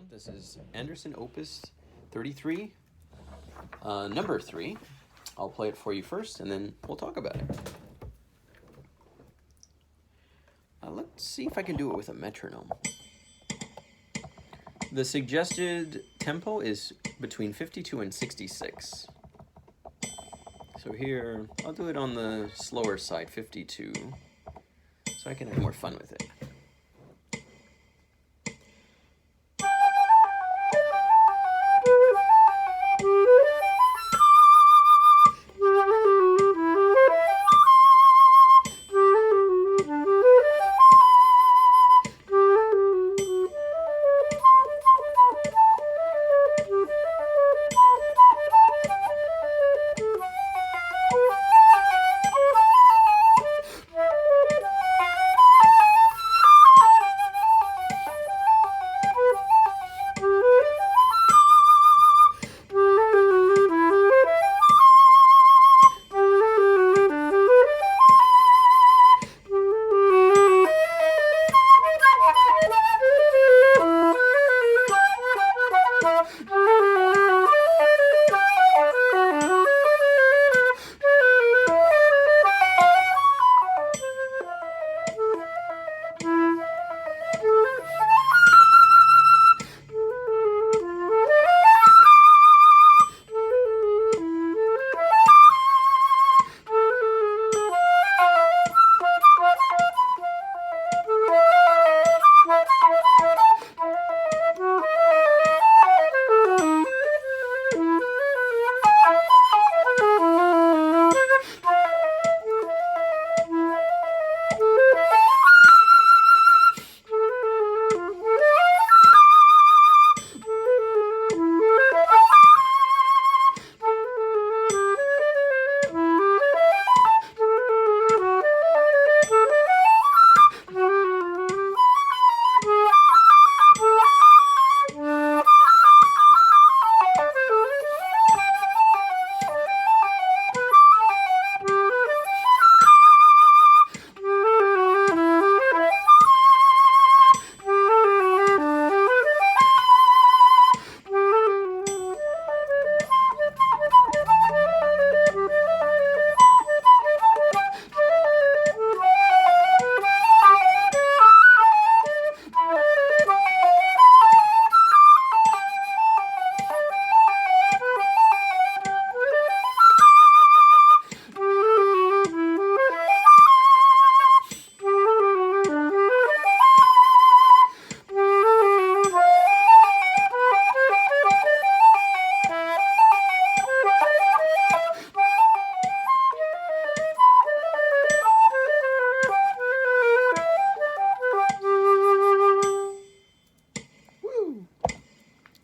everyone. This is Andersen Opus 33, number 3. I'll play it for you first, and then we'll talk about it. Let's see if I can do it with a metronome. The suggested tempo is between 52 and 66. So here, I'll do it on the slower side, 52, so I can have more fun with it.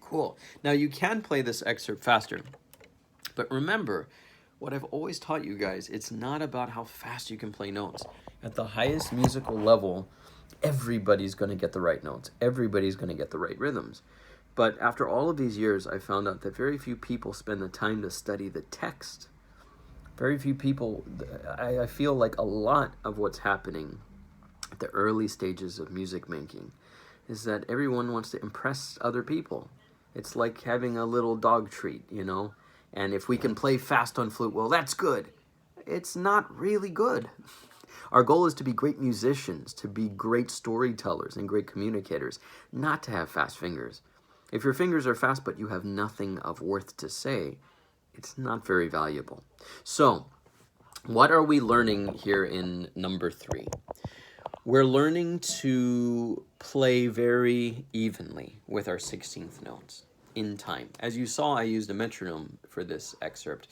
Cool. Now you can play this excerpt faster, but remember what I've always taught you guys, it's not about how fast you can play notes. At the highest musical level, everybody's going to get the right notes. Everybody's going to get the right rhythms. But after all of these years, I found out that very few people spend the time to study the text. Very few people, I feel like a lot of what's happening at the early stages of music making is that everyone wants to impress other people. It's like having a little dog treat, you know? And if we can play fast on flute, well, that's good. It's not really good. Our goal is to be great musicians, to be great storytellers and great communicators, not to have fast fingers. If your fingers are fast but you have nothing of worth to say, it's not very valuable. So, what are we learning here in number 3? We're learning to play very evenly with our 16th notes in time. As you saw, I used a metronome for this excerpt.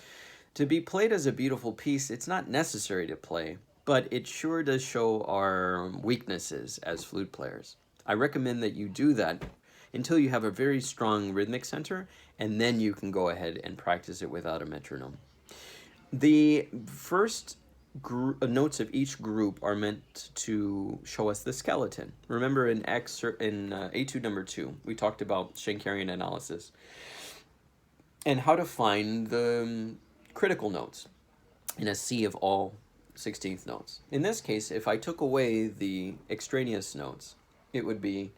To be played as a beautiful piece, it's not necessary to play, but it sure does show our weaknesses as flute players. I recommend that you do that until you have a very strong rhythmic center, and then you can go ahead and practice it without a metronome. The first notes of each group are meant to show us the skeleton. Remember in Etude number 2, we talked about Schenkerian analysis and how to find the critical notes in a sea of all 16th notes. In this case, if I took away the extraneous notes, it would be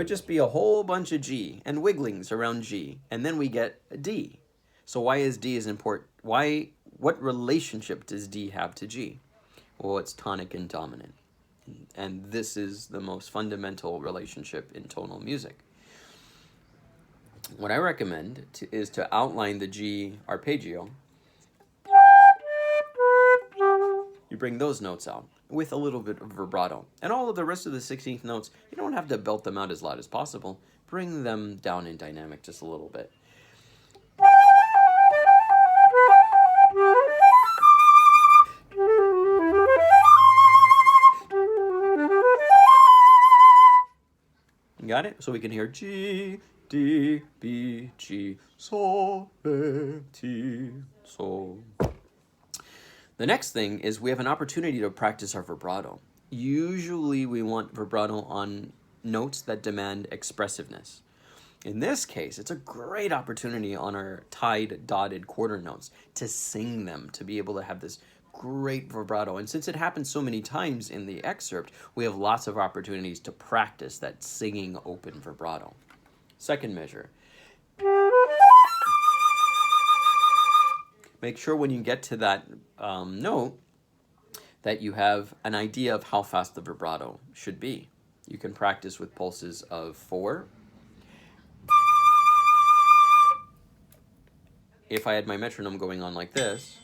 would just be a whole bunch of G and wigglings around G, and then we get a D. So why is D is important? What relationship does D have to G? Well, it's tonic and dominant. And this is the most fundamental relationship in tonal music. What I recommend is to outline the G arpeggio. You bring those notes out with a little bit of vibrato. And all of the rest of the 16th notes, you don't have to belt them out as loud as possible. Bring them down in dynamic just a little bit. Got it? So we can hear G, D, B, G, Sol, Re, Ti, Sol. The next thing is we have an opportunity to practice our vibrato. Usually we want vibrato on notes that demand expressiveness. In this case, it's a great opportunity on our tied, dotted quarter notes to sing them, to be able to have this great vibrato. And since it happens so many times in the excerpt, we have lots of opportunities to practice that singing open vibrato. Second measure. Make sure when you get to that note that you have an idea of how fast the vibrato should be. You can practice with pulses of 4. If I had my metronome going on like this,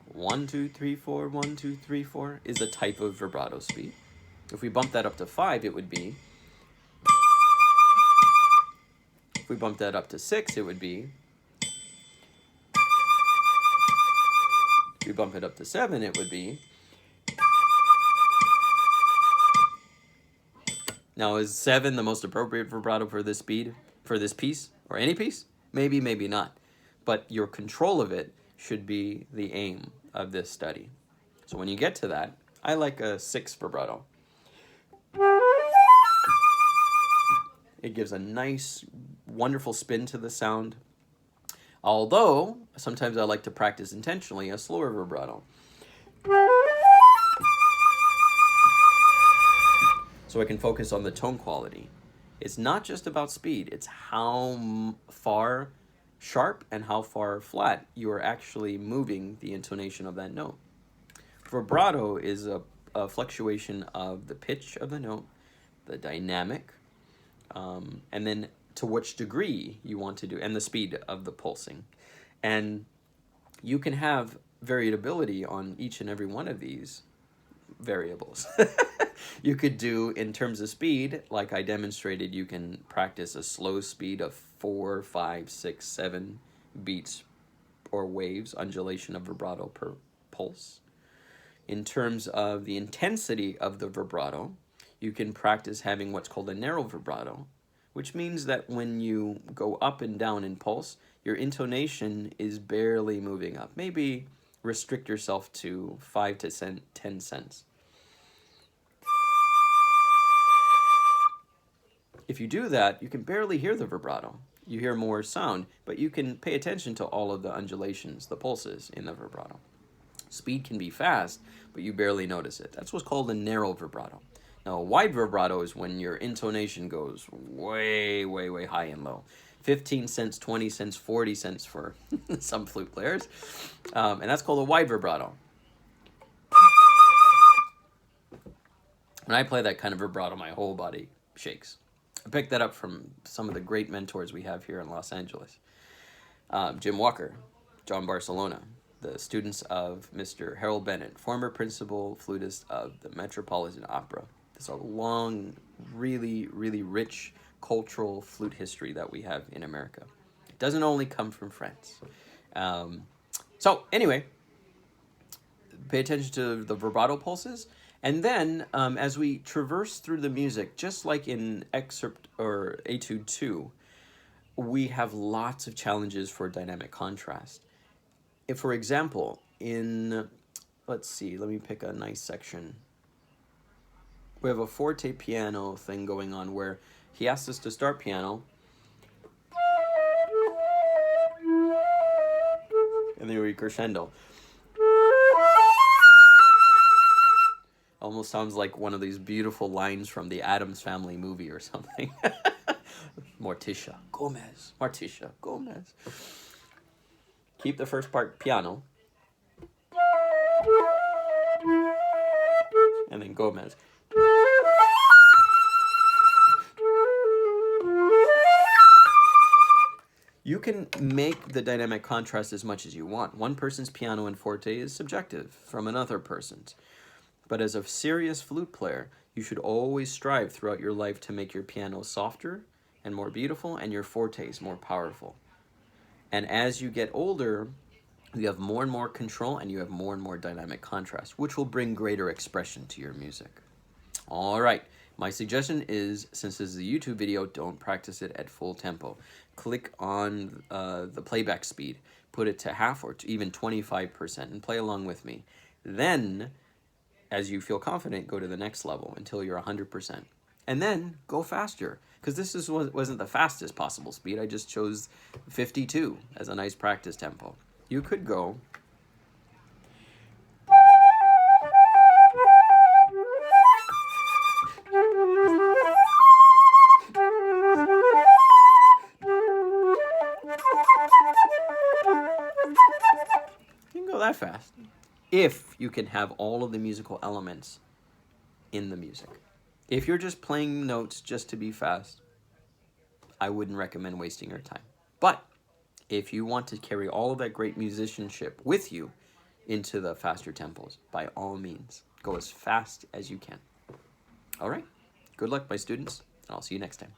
1, 2, 3, 4, 1, 2, 3, 4 is a type of vibrato speed. If we bump that up to 5, it would be. If we bump that up to 6, it would be. If we bump it up to 7, it would be. Now, is 7 the most appropriate vibrato for this speed, for this piece, or any piece? Maybe, maybe not. But your control of it should be the aim of this study. So when you get to that, I like a 6 vibrato. It gives a nice, wonderful spin to the sound. Although, sometimes I like to practice intentionally a slower vibrato. So I can focus on the tone quality. It's not just about speed, it's how far sharp and how far flat you are actually moving the intonation of that note. Vibrato is a fluctuation of the pitch of the note, the dynamic, and then to which degree you want to do, and the speed of the pulsing. And you can have variability on each and every one of these variables. You could do, in terms of speed, like I demonstrated, you can practice a slow speed of 4, 5, 6, 7 beats or waves, undulation of vibrato per pulse. In terms of the intensity of the vibrato, you can practice having what's called a narrow vibrato, which means that when you go up and down in pulse, your intonation is barely moving up. Maybe restrict yourself to 5 to 10 cents. If you do that, you can barely hear the vibrato. You hear more sound, but you can pay attention to all of the undulations, the pulses in the vibrato. Speed can be fast, but you barely notice it. That's what's called a narrow vibrato. Now, a wide vibrato is when your intonation goes way, way, way high and low. 15 cents, 20 cents, 40 cents for some flute players. And that's called a wide vibrato. When I play that kind of vibrato, my whole body shakes. I picked that up from some of the great mentors we have here in Los Angeles. Jim Walker, John Barcelona, the students of Mr. Harold Bennett, former principal flutist of the Metropolitan Opera. There's a long, really, really rich cultural flute history that we have in America. It doesn't only come from France. So anyway, pay attention to the vibrato pulses. And then, as we traverse through the music, just like in excerpt or Etude 2, we have lots of challenges for dynamic contrast. If, for example, let's see, let me pick a nice section. We have a forte piano thing going on where he asks us to start piano. And then we crescendo. almost sounds like one of these beautiful lines from the Addams Family movie or something. Morticia Gomez. Morticia Gomez. Keep the first part piano. And then Gomez. You can make the dynamic contrast as much as you want. One person's piano and forte is subjective from another person's. But as a serious flute player, you should always strive throughout your life to make your piano softer and more beautiful and your fortes more powerful. And as you get older, you have more and more control and you have more and more dynamic contrast, which will bring greater expression to your music. All right. My suggestion is, since this is a YouTube video, don't practice it at full tempo. Click on the playback speed, put it to half or even 25% and play along with me. Then, as you feel confident, go to the next level until you're 100%. And then go faster, because wasn't the fastest possible speed. I just chose 52 as a nice practice tempo. You could go... that fast if you can have all of the musical elements in the music. If you're just playing notes just to be fast, I wouldn't recommend wasting your time. But if you want to carry all of that great musicianship with you into the faster tempos, by all means, go as fast as you can. All right, good luck, my students, and I'll see you next time.